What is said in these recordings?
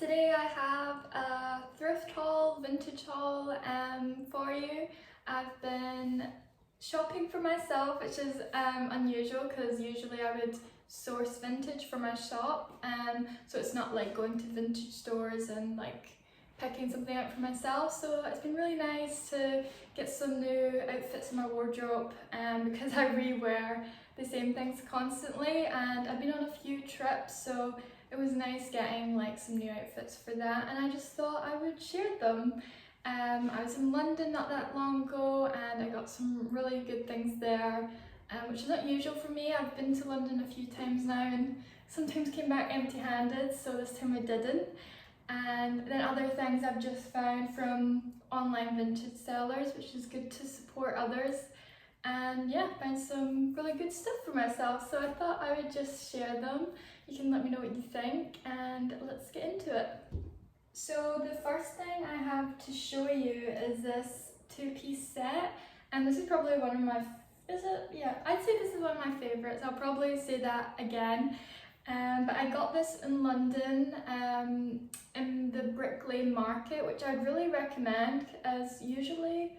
Today I have a thrift haul, vintage haul for you. I've been shopping for myself, which is unusual because usually I would source vintage for my shop, so it's not like going to vintage stores and like picking something out for myself. So it's been really nice to get some new outfits in my wardrobe because I rewear the same things constantly, and I've been on a few trips, so it was nice getting like some new outfits for that, and I just thought I would share them. I was in London not that long ago and I got some really good things there, which is not usual for me. I've been to London a few times now and sometimes came back empty-handed, so this time I didn't. And then other things I've just found from online vintage sellers, which is good to support others. And yeah, found some really good stuff for myself, so I thought I would just share them. You can let me know what you think, and let's get into it. So the first thing I have to show you is this two-piece set, and this is probably one of my, yeah, I'd say this is one of my favourites. I'll probably say that again. But I got this in London in the Brick Lane market, which I'd really recommend, as usually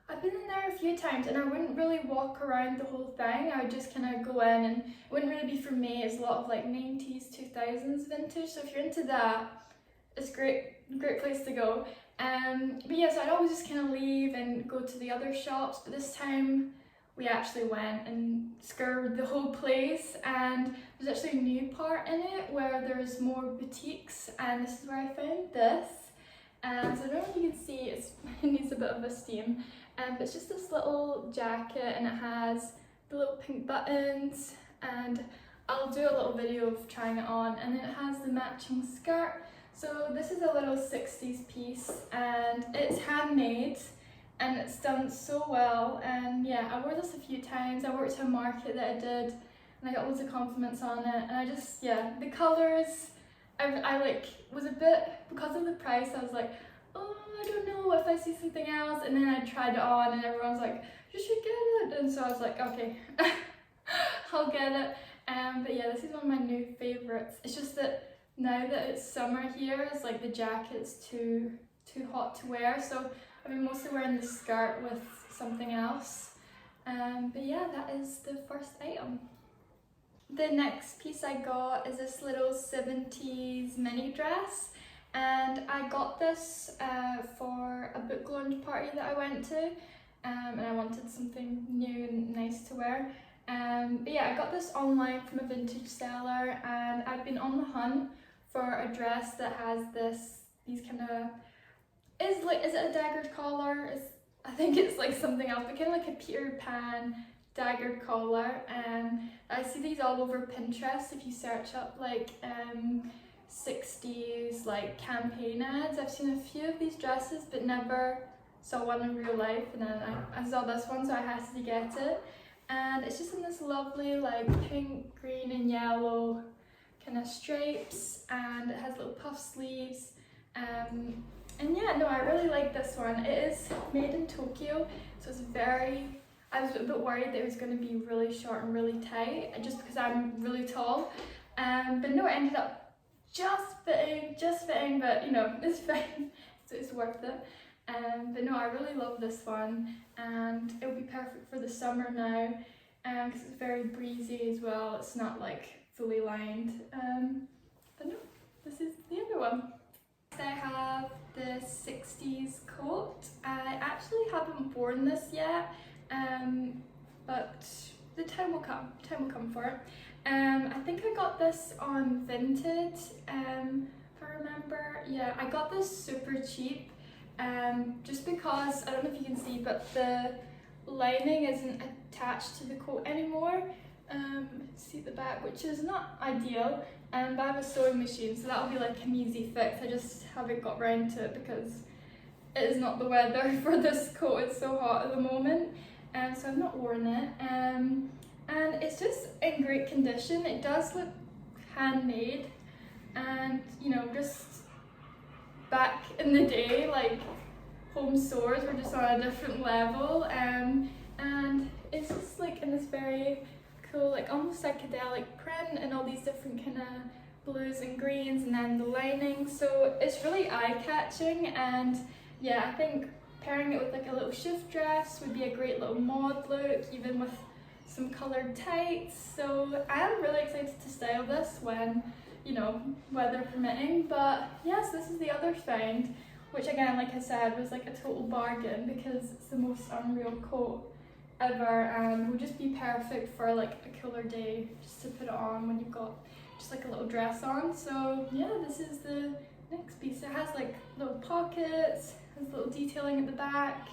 I've been in there a few times and I wouldn't really walk around the whole thing. I would just kind of go in, and it wouldn't really be for me. It's a lot of like 90s, 2000s vintage, so if you're into that, it's great place to go. But yeah, so I'd always just kind of leave and go to the other shops, but this time we actually went and scoured the whole place, and there's actually a new part in it where there's more boutiques, and this is where I found this. So I don't know if you can see, it needs a bit of a steam, but it's just this little jacket, and it has the little pink buttons, and I'll do a little video of trying it on, and then it has the matching skirt. So this is a little 60s piece, and it's handmade, and it's done so well. And yeah, I wore this a few times. I worked at a market that I did, and I got loads of compliments on it, and I just, yeah, the colours, I like was a bit, because of the price, I was like, oh, I don't know if I see something else, and then I tried it on and everyone's like, you should get it, and so I was like, okay, I'll get it. But yeah, this is one of my new favourites. It's just that now that it's summer here, it's like the jacket's too hot to wear, so I've been mostly wearing the skirt with something else. But yeah, that is the first item. The next piece I got is this little 70s mini dress, and I got this for a book launch party that I went to, and I wanted something new and nice to wear. But yeah, I got this online from a vintage seller, and I've been on the hunt for a dress that has these kind of, is it a daggered collar? I think it's like something else, but kind of like a Peter Pan daggered collar. I see these all over Pinterest if you search up like 60s like campaign ads. I've seen a few of these dresses but never saw one in real life, and then I saw this one, so I had to get it. And it's just in this lovely like pink, green and yellow kind of stripes, and it has little puff sleeves. And yeah, no, I really like this one. It is made in Tokyo, so it's I was a bit worried that it was going to be really short and really tight, just because I'm really tall. But no, it ended up just fitting, but you know, it's fine, so it's worth it. But no, I really love this one, and it will be perfect for the summer now, because it's very breezy as well. It's not like fully lined. But no, this is the other one. I have the 60s coat. I actually haven't worn this yet, but the time will come for it. I think I got this on Vinted, if I remember. Yeah, I got this super cheap, just because, I don't know if you can see, but the lining isn't attached to the coat anymore. See the back, which is not ideal, but I have a sewing machine, so that'll be like an easy fix. I just haven't got round to it because it is not the weather for this coat. It's so hot at the moment, so I've not worn it. And it's just in great condition. It does look handmade, and you know, just back in the day, like home stores were just on a different level, and it's just like in this very cool, like almost psychedelic print, and all these different kind of blues and greens, and then the lining, so it's really eye-catching. And yeah, I think pairing it with like a little shift dress would be a great little mod look, even with some coloured tights. So I am really excited to style this when, you know, weather permitting. But yes, this is the other find, which again, like I said, was like a total bargain because it's the most unreal coat ever, and will just be perfect for like a cooler day, just to put it on when you've got just like a little dress on. So yeah, this is the next piece. It has like little pockets, has little detailing at the back.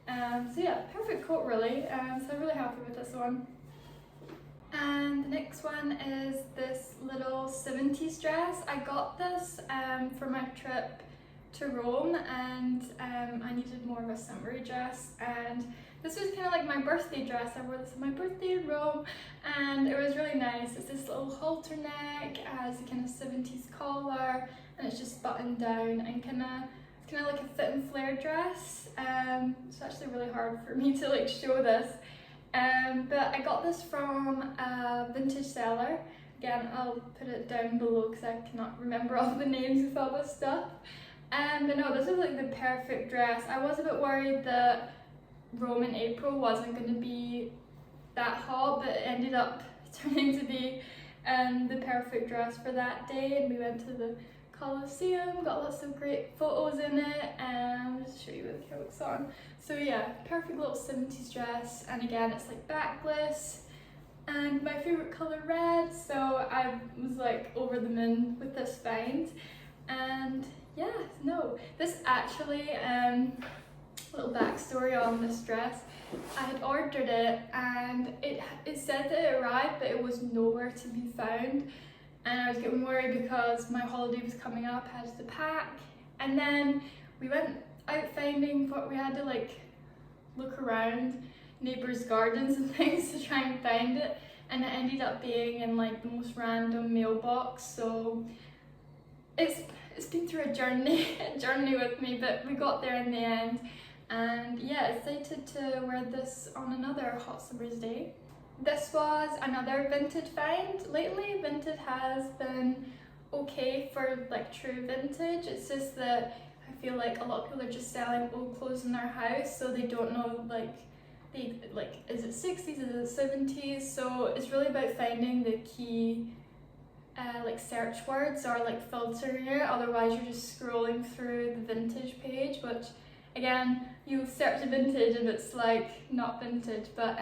So yeah, perfect coat really. So I'm really happy with this one. And the next one is this little 70s dress. I got this for my trip to Rome, and I needed more of a summery dress, and this was kind of like my birthday dress. I wore this on my birthday in Rome, and it was really nice. It's this little halter neck, has a kind of 70s collar, and it's just buttoned down, and it's kind of like a fit and flare dress. It's actually really hard for me to like show this, but I got this from a vintage seller. Again, I'll put it down below because I cannot remember all the names of all this stuff. But no, this is like the perfect dress. I was a bit worried that Rome in April wasn't going to be that hot, but it ended up turning to be the perfect dress for that day. And we went to the Colosseum, got lots of great photos in it, and I'll just show you what it looks on. So yeah, perfect little 70s dress, and again it's like backless and my favourite colour red, so I was like over the moon with this find. And yeah, no, this actually, little backstory on this dress. I had ordered it and it said that it arrived, but it was nowhere to be found. And I was getting worried because my holiday was coming up, I had to pack. And then we went out finding, but we had to like look around neighbours' gardens and things to try and find it. And it ended up being in like the most random mailbox. So it's been through a journey with me, but we got there in the end. And yeah, excited to wear this on another hot summer's day. This was another vintage find. Lately, vintage has been okay for like true vintage. It's just that I feel like a lot of people are just selling old clothes in their house, so they don't know is it 60s, is it 70s? So it's really about finding the key like search words or like filtering it. Otherwise, you're just scrolling through the vintage page, which again, you search vintage and it's like not vintage. But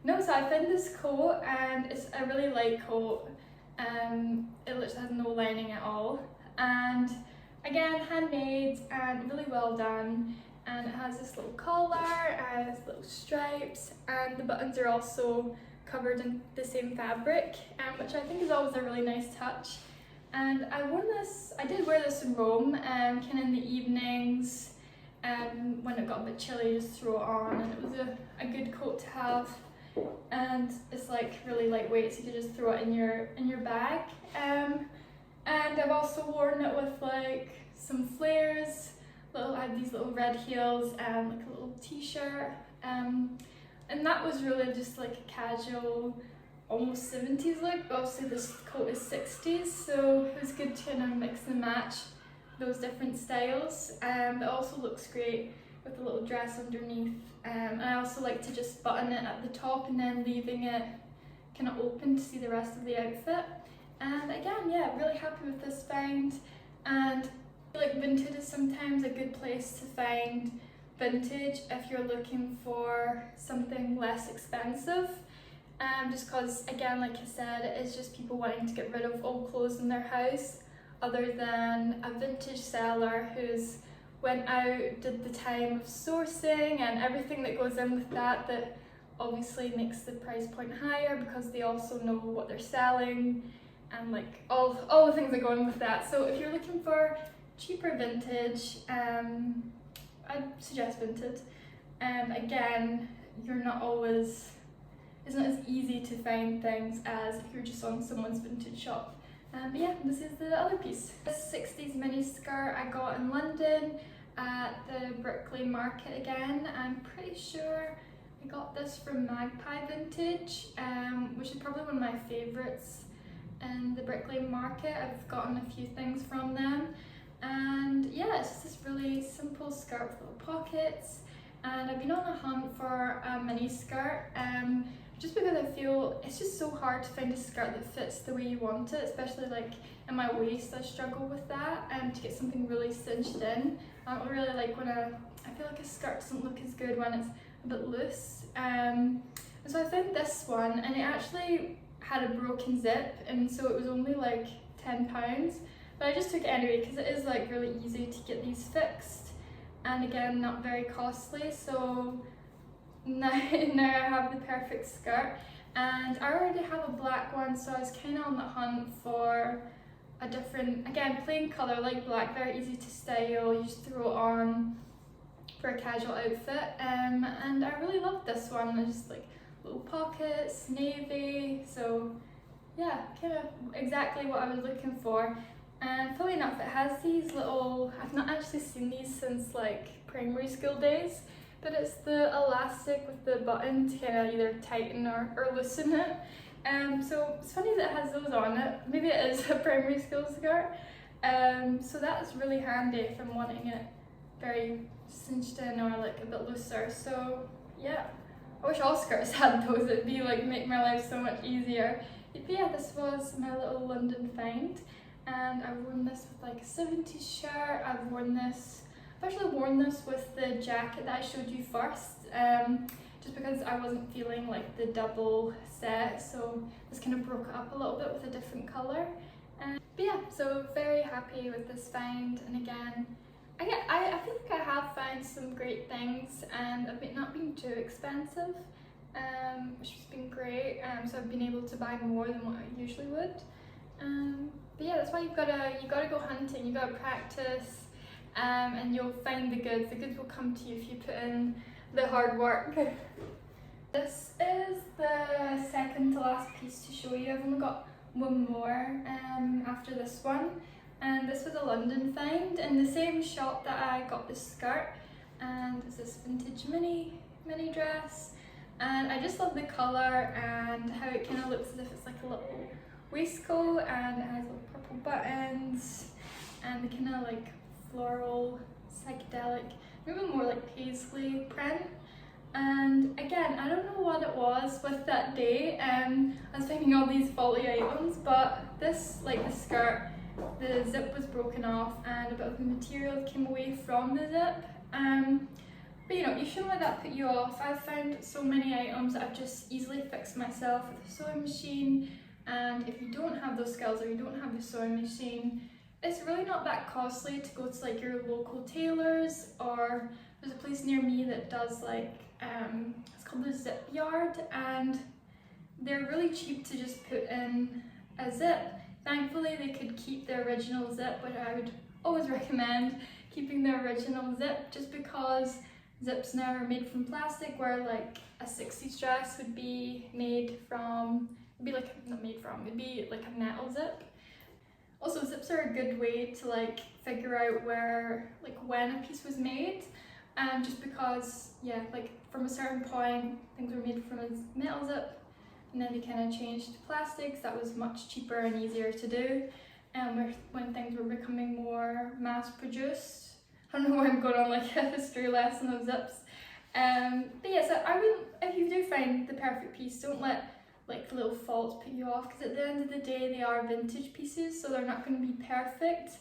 no, so I found this coat and it's a really light coat. It literally has no lining at all, and again, handmade and really well done. And it has this little collar and its little stripes, and the buttons are also covered in the same fabric, which I think is always a really nice touch. And I did wear this in Rome, kind of in the evenings, when it got a bit chilly, just throw it on, and it was a good coat to have. And it's like really lightweight, so you can just throw it in your bag. And I've also worn it with like some flares. I had these little red heels and like a little t-shirt. And that was really just like a casual, almost 70s look, but obviously this coat is 60s, so it was good to kind of mix and match those different styles. It also looks great with a little dress underneath. And I also like to just button it at the top and then leaving it kind of open to see the rest of the outfit. And again, yeah, really happy with this find. And I feel like vintage is sometimes a good place to find vintage if you're looking for something less expensive. Just because, again, like I said, it is just people wanting to get rid of old clothes in their house, other than a vintage seller who's went out, did the time of sourcing and everything that goes in with that, that obviously makes the price point higher because they also know what they're selling and like all the things that go in with that. So if you're looking for cheaper vintage, I'd suggest vintage. Again, it's not as easy to find things as if you're just on someone's vintage shop. But yeah, this is the other piece. This 60s mini skirt I got in London at the Brickley market again. I'm pretty sure I got this from Magpie Vintage, which is probably one of my favourites in the Brick Lane Market. I've gotten a few things from them, and yeah, it's just this really simple skirt with little pockets. And I've been on a hunt for a mini skirt, just because I feel it's just so hard to find a skirt that fits the way you want it, especially like in my waist. I struggle with that, and to get something really cinched in. I don't really like when I feel like a skirt doesn't look as good when it's a bit loose. And so I found this one, and it actually had a broken zip, and so it was only like £10, but I just took it anyway because it is like really easy to get these fixed, and again not very costly. So now I have the perfect skirt, and I already have a black one, so I was kind of on the hunt for a different, again, plain colour like black, very easy to style, you just throw it on for a casual outfit, and I really loved this one. It's just like little pockets, navy, so yeah, kind of exactly what I was looking for. And funny enough, it has these little, I've not actually seen these since like primary school days, but it's the elastic with the button to kind of either tighten or loosen it. So it's funny that it has those on it. Maybe it is a primary school skirt. So that's really handy if I'm wanting it very cinched in or like a bit looser. So yeah, I wish all skirts had those. It'd be like make my life so much easier. But yeah, this was my little London find, and I've worn this with like a 70s shirt. I've actually worn this with the jacket that I showed you first, just because I wasn't feeling like the double set, so this kind of broke it up a little bit with a different colour. But yeah, so very happy with this find, and again, I feel like I have found some great things, and they've not been too expensive, which has been great. So I've been able to buy more than what I usually would. But yeah, that's why you gotta go hunting, you gotta practice, and you'll find the goods. The goods will come to you if you put in the hard work. This is the second to last piece to show you. I've only got one more after this one, and this was a London find in the same shop that I got this skirt, and it's this vintage mini dress, and I just love the colour and how it kind of looks as if it's like a little waistcoat, and it has little purple buttons and the kind of like floral, psychedelic, maybe more like paisley print. And again, I don't know what it was with that day, I was finding all these faulty items, but this, like the skirt, the zip was broken off and a bit of the material came away from the zip. But you know, you shouldn't let that put you off. I've found so many items that I've just easily fixed myself with a sewing machine, and if you don't have those skills or you don't have the sewing machine, it's really not that costly to go to like your local tailors, or there's a place near me that does like, it's called the Zip Yard, and they're really cheap to just put in a zip. Thankfully they could keep the original zip, but I would always recommend keeping the original zip, just because zips now are made from plastic, where like a 60s dress would be made from, it'd be like a metal zip. Also, zips are a good way to like figure out where, like when a piece was made, just because, yeah, like from a certain point things were made from a metal zip, and then they kind of changed to plastics. That was much cheaper and easier to do, and when things were becoming more mass produced. I don't know why I'm going on like a history lesson of zips. But yeah, so I would, if you do find the perfect piece, don't let like little faults put you off, because at the end of the day they are vintage pieces, so they're not going to be perfect.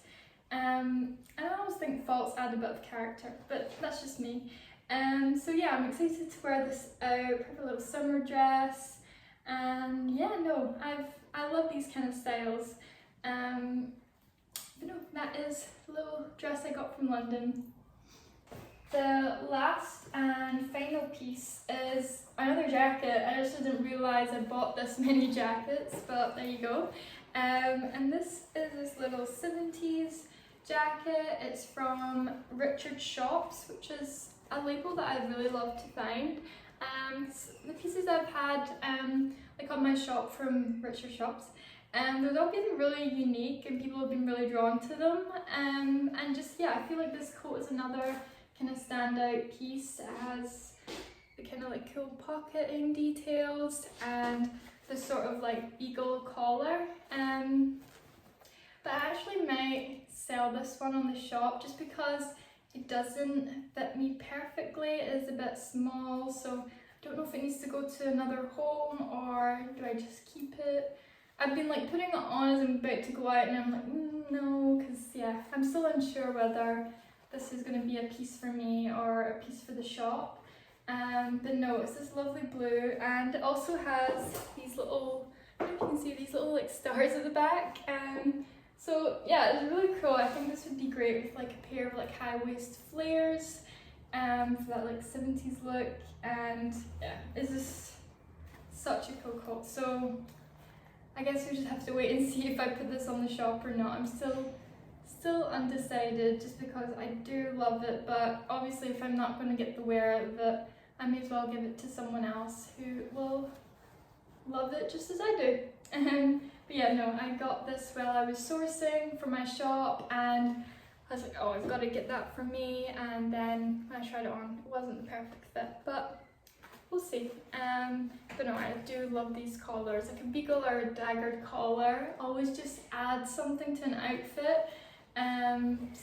And I always think faults add a bit of character, but that's just me. So yeah, I'm excited to wear this out, have a little summer dress, and yeah, no, I love these kind of styles. But no, that is the little dress I got from London. The last and final piece is another jacket. I actually didn't realise I bought this many jackets, but there you go. And this is this little 70s jacket. It's from Richard Shops, which is a label that I really love to find. The pieces I've had like on my shop from Richard Shops, they've all been really unique and people have been really drawn to them. And just, yeah, I feel like this coat is another kind of standout piece. It has the kind of like cool pocketing details, and this sort of like eagle collar. But I actually might sell this one on the shop just because it doesn't fit me perfectly. It is a bit small, so I don't know if it needs to go to another home or do I just keep it. I've been like putting it on as I'm about to go out and I'm like, no, because yeah, I'm still unsure whether this is going to be a piece for me or a piece for the shop. But no, it's this lovely blue, and it also has these little, I don't know if you can see these little like stars at the back. So yeah, it's really cool. I think this would be great with like a pair of like high waist flares, for that like 70s look. And yeah, it's just such a cool coat. So I guess we just have to wait and see if I put this on the shop or not. I'm still undecided just because I do love it, but obviously if I'm not going to get the wear out of it, I may as well give it to someone else who will love it just as I do. But yeah, no, I got this while I was sourcing for my shop, and I was like, oh, I've got to get that for me. And then when I tried it on, it wasn't the perfect fit, but we'll see. But no, I do love these collars. Like a beagle or a daggered collar always just adds something to an outfit.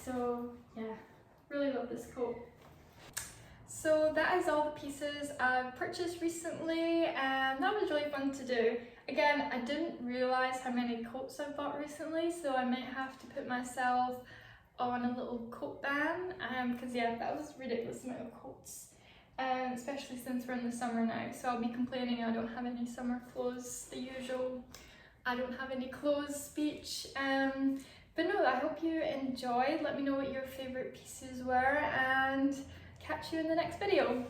So yeah, really love this coat. So that is all the pieces I've purchased recently, and that was really fun to do. Again, I didn't realise how many coats I've bought recently, so I might have to put myself on a little coat ban, because yeah, that was a ridiculous amount of coats, especially since we're in the summer now. So I'll be complaining I don't have any summer clothes, the usual I don't have any clothes speech. But no, I hope you enjoyed. Let me know what your favourite pieces were, and catch you in the next video.